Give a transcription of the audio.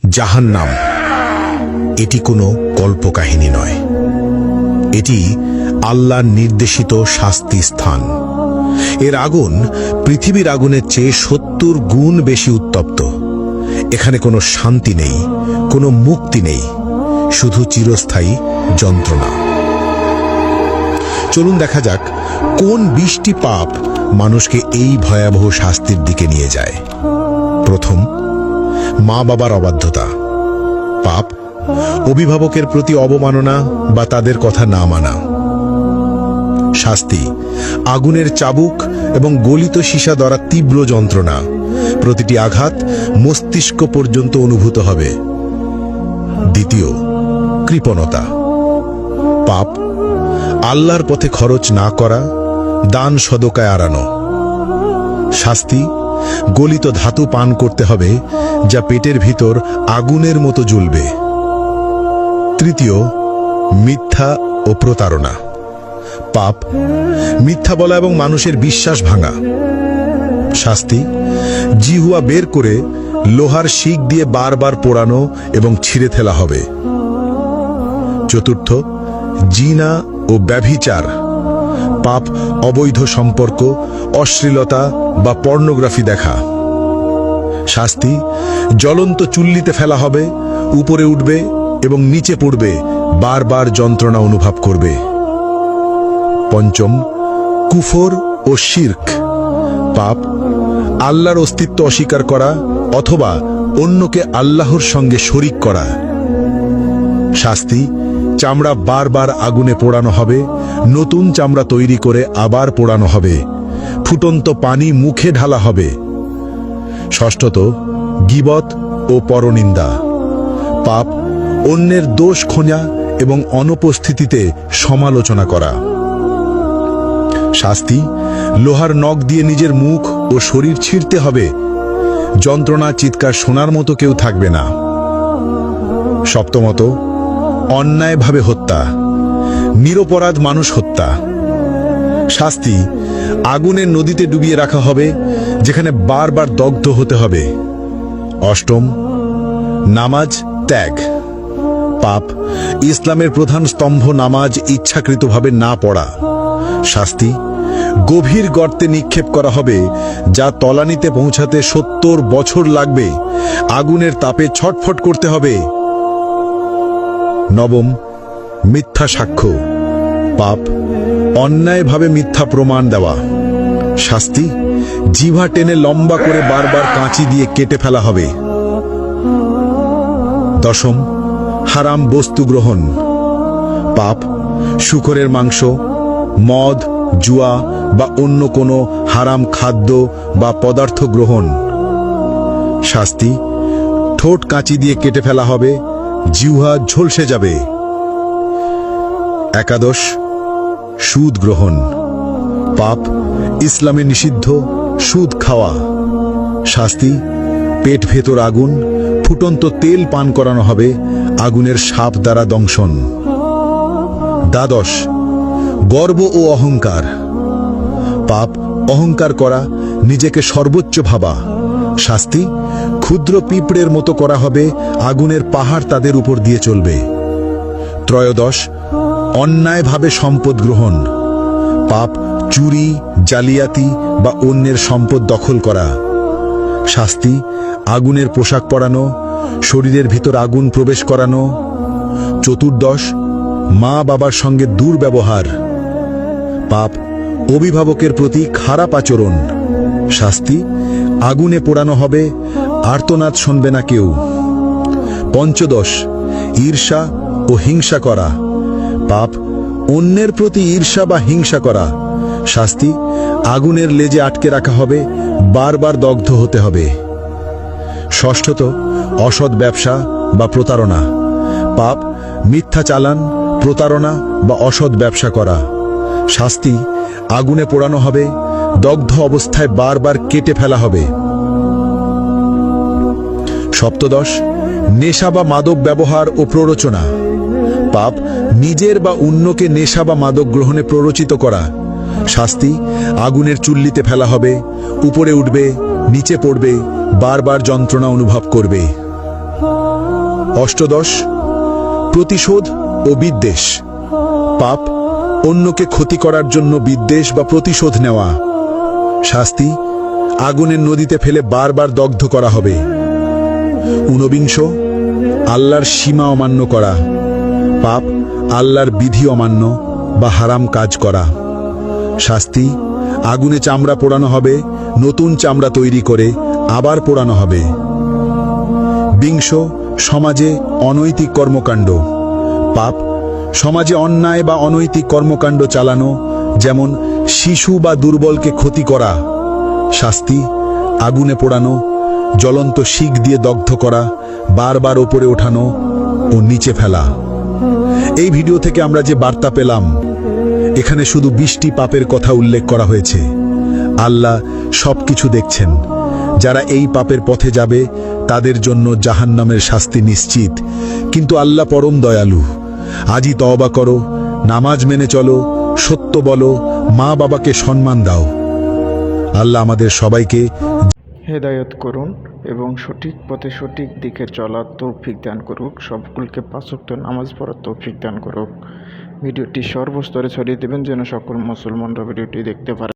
জাহান্নাম এটি কোনো কল্পকাহিনী নয়, এটি আল্লাহর নির্দেশিত শাস্তি স্থান। এর আগুন পৃথিবীর আগুনের চেয়ে ৭০ গুণ বেশি উত্তপ্ত। এখানে কোনো শান্তি নেই, কোনো মুক্তি নেই, শুধু চিরস্থায়ী যন্ত্রণা। চলুন দেখা যাক কোন ২০টি পাপ মানুষকে এই ভয়াবহ শাস্তির দিকে নিয়ে যায়। প্রথম, মা বাবার অবাধ্যতা। পাপ অভিভাবকের প্রতি অবমাননা বা তাদের কথা না মানা। শাস্তি আগুনের চাবুক এবং গলিত সীসা দ্বারা তীব্র যন্ত্রণা। প্রতিটি আঘাত মস্তিষ্ক পর্যন্ত অনুভূত হবে। দ্বিতীয়, কৃপণতা। পাপ আল্লাহর পথে খরচ না করা, দান সদকায় এড়ানো। শাস্তি গলিত ধাতু পান করতে হবে, যা পেটের ভিতর আগুনের মতো জ্বলবে। তৃতীয়, মিথ্যা ও প্রতারণা। পাপ মিথ্যা বলা এবং মানুষের বিশ্বাস ভাঙা। শাস্তি জিহ্বা বের করে লোহার শিক দিয়ে বারবার পোড়ানো এবং ছিঁড়ে ফেলা হবে। চতুর্থ, জিনা ও ব্যভিচার। পাপ অবৈধ সম্পর্ক, অশ্লীলতা বা পর্নোগ্রাফি দেখা। শাস্তি জ্বলন্ত চুল্লিতে ফেলা হবে, উপরে উঠবে এবং নিচে পড়বে, বারবার যন্ত্রণা অনুভব করবে। পঞ্চম, কুফর ও শিরক। পাপ আল্লাহর অস্তিত্ব অস্বীকার করা অথবা অন্যকে আল্লাহর সঙ্গে শরিক করা। শাস্তি চামড়া বারবার আগুনে পোড়ানো হবে, নতুন চামড়া তৈরি করে আবার পোড়ানো হবে, ফুটন্ত পানি মুখে ঢালা হবে। ষষ্ঠত, গীবত ও পরনিন্দা। পাপ অন্যের দোষ খোঁজা এবং অনুপস্থিতিতে সমালোচনা করা। শাস্তি লোহার নখ দিয়ে নিজের মুখ ও শরীর ছিঁড়তে হবে, যন্ত্রণা চিৎকার শোনার মতো কেউ থাকবে না। সপ্তমত, অন্যায়ভাবে হত্যা, নিরপরাধ মানুষ হত্যা। শাস্তি আগুনের নদীতে ডুবিয়ে রাখা হবে, যেখানে বারবার দগ্ধ হতে হবে। অষ্টম, নামাজ ত্যাগ। পাপ ইসলামের প্রধান স্তম্ভ নামাজ ইচ্ছাকৃতভাবে না পড়া। শাস্তি গভীর গর্তে নিক্ষেপ করা হবে, যা তলানিতে পৌঁছাতে ৭০ বছর লাগবে, আগুনের তাপে ছটফট করতে হবে। নবম, মিথ্যা সাক্ষ্য। পাপ অন্যায়ভাবে মিথ্যা প্রমাণ দেওয়া। শাস্তি জিহ্বা টেনে লম্বা করে বারবার কাঁচি দিয়ে কেটে ফেলা হবে। দশম, হারাম বস্তু গ্রহণ। পাপ শূকরের মাংস, মদ, জুয়া বা অন্য কোনো হারাম খাদ্য বা পদার্থ গ্রহণ। শাস্তি ঠোঁট কাঁচি দিয়ে কেটে ফেলা হবে, জিহ্বা ঝলসে যাবে। একাদশ, সুদ গ্রহণ। পাপ ইসলামে নিষিদ্ধ সুদ খাওয়া। শাস্তি পেট ভেতর আগুন, ফুটন্ত তেল পান করানো হবে, আগুনের সাপ দ্বারা দংশন। দ্বাদশ, গর্ব ও অহংকার। পাপ অহংকার করা, নিজেকে সর্বোচ্চ ভাবা। শাস্তি ক্ষুদ্র পিঁপড়ের মতো করা হবে, আগুনের পাহাড় তাদের উপর দিয়ে চলবে। ত্রয়োদশ, অন্যায়ভাবে সম্পদ গ্রহণ। পাপ চুরি, জালিয়াতি বা অন্যের সম্পদ দখল করা। শাস্তি আগুনের পোশাক পরানো, শরীরের ভিতর আগুন প্রবেশ করানো। চতুর্দশ, মা বাবার সঙ্গে দুর্ব্যবহার। পাপ অভিভাবকের প্রতি খারাপ আচরণ। শাস্তি আগুনে পোড়ানো হবে, আর্তনাদ শুনবে না কেউ। পঞ্চদশ, ঈর্ষা ও হিংসা করা। পাপ অন্যের প্রতি ঈর্ষা বা হিংসা করা। শাস্তি আগুনের লেজে আটকে রাখা হবে, বারবার দগ্ধ হতে হবে। ষষ্ঠত, অসৎ ব্যবসা বা প্রতারণা। পাপ মিথ্যা চালান, প্রতারণা বা অসৎ ব্যবসা করা। শাস্তি আগুনে পোড়ানো হবে, দগ্ধ অবস্থায় বারবার কেটে ফেলা হবে। সপ্তদশ, নেশা বা মাদক ব্যবহার ও প্ররোচনা। পাপ নিজের বা অন্যকে নেশা বা মাদক গ্রহণে প্ররোচিত করা। শাস্তি আগুনের চুল্লিতে ফেলা হবে, উপরে উঠবে, নিচে পড়বে, বারবার যন্ত্রণা অনুভব করবে। অষ্টদশ প্রতিশোধ ও বিদ্বেষ। পাপ অন্যকে ক্ষতি করার জন্য বিদ্বেষ বা প্রতিশোধ নেওয়া। শাস্তি আগুনের নদীতে ফেলে বারবার দগ্ধ করা হবে। ঊনবিংশ আল্লাহর সীমা অমান্য করা। পাপ আল্লাহর বিধি অমান্য বা হারাম কাজ করা। শাস্তি আগুনে চামড়া পোড়ানো হবে, নতুন চামড়া তৈরি করে আবার পোড়ানো হবে। বিংশ সমাজে অনৈতিক কর্মকাণ্ড। পাপ সমাজে অন্যায় বা অনৈতিক কর্মকাণ্ড চালানো, যেমন শিশু বা দুর্বলকে ক্ষতি করা। শাস্তি আগুনে পোড়ানো, জ্বলন্ত শিক দিয়ে দগ্ধ করা, বারবার ওপরে ওঠানো ও নিচে ফেলা। এই ভিডিও থেকে আমরা যে বার্তা পেলাম, এখানে শুধু 20টি পাপের কথা উল্লেখ করা হয়েছে। আল্লাহ সবকিছু দেখছেন। যারা এই পাপের পথে যাবে তাদের জন্য জাহান্নামের শাস্তি নিশ্চিত, কিন্তু আল্লাহ পরম দয়ালু। আজই তওবা করো, নামাজ মেনে চলো, সত্য বলো, মা বাবাকে সম্মান দাও। আল্লাহ আমাদের সবাইকে হেদায়ত করুন এবং সঠিক পথে সঠিক দিকে চলার তৌফিক দান করুক। সকলকে 5 ওয়াক্ত নামাজ পড়ার তৌফিক দান করুক। ভিডিওটি সর্বস্তরে ছড়িয়ে দেবেন যেন সকল মুসলমানরা ভিডিওটি দেখতে পারে।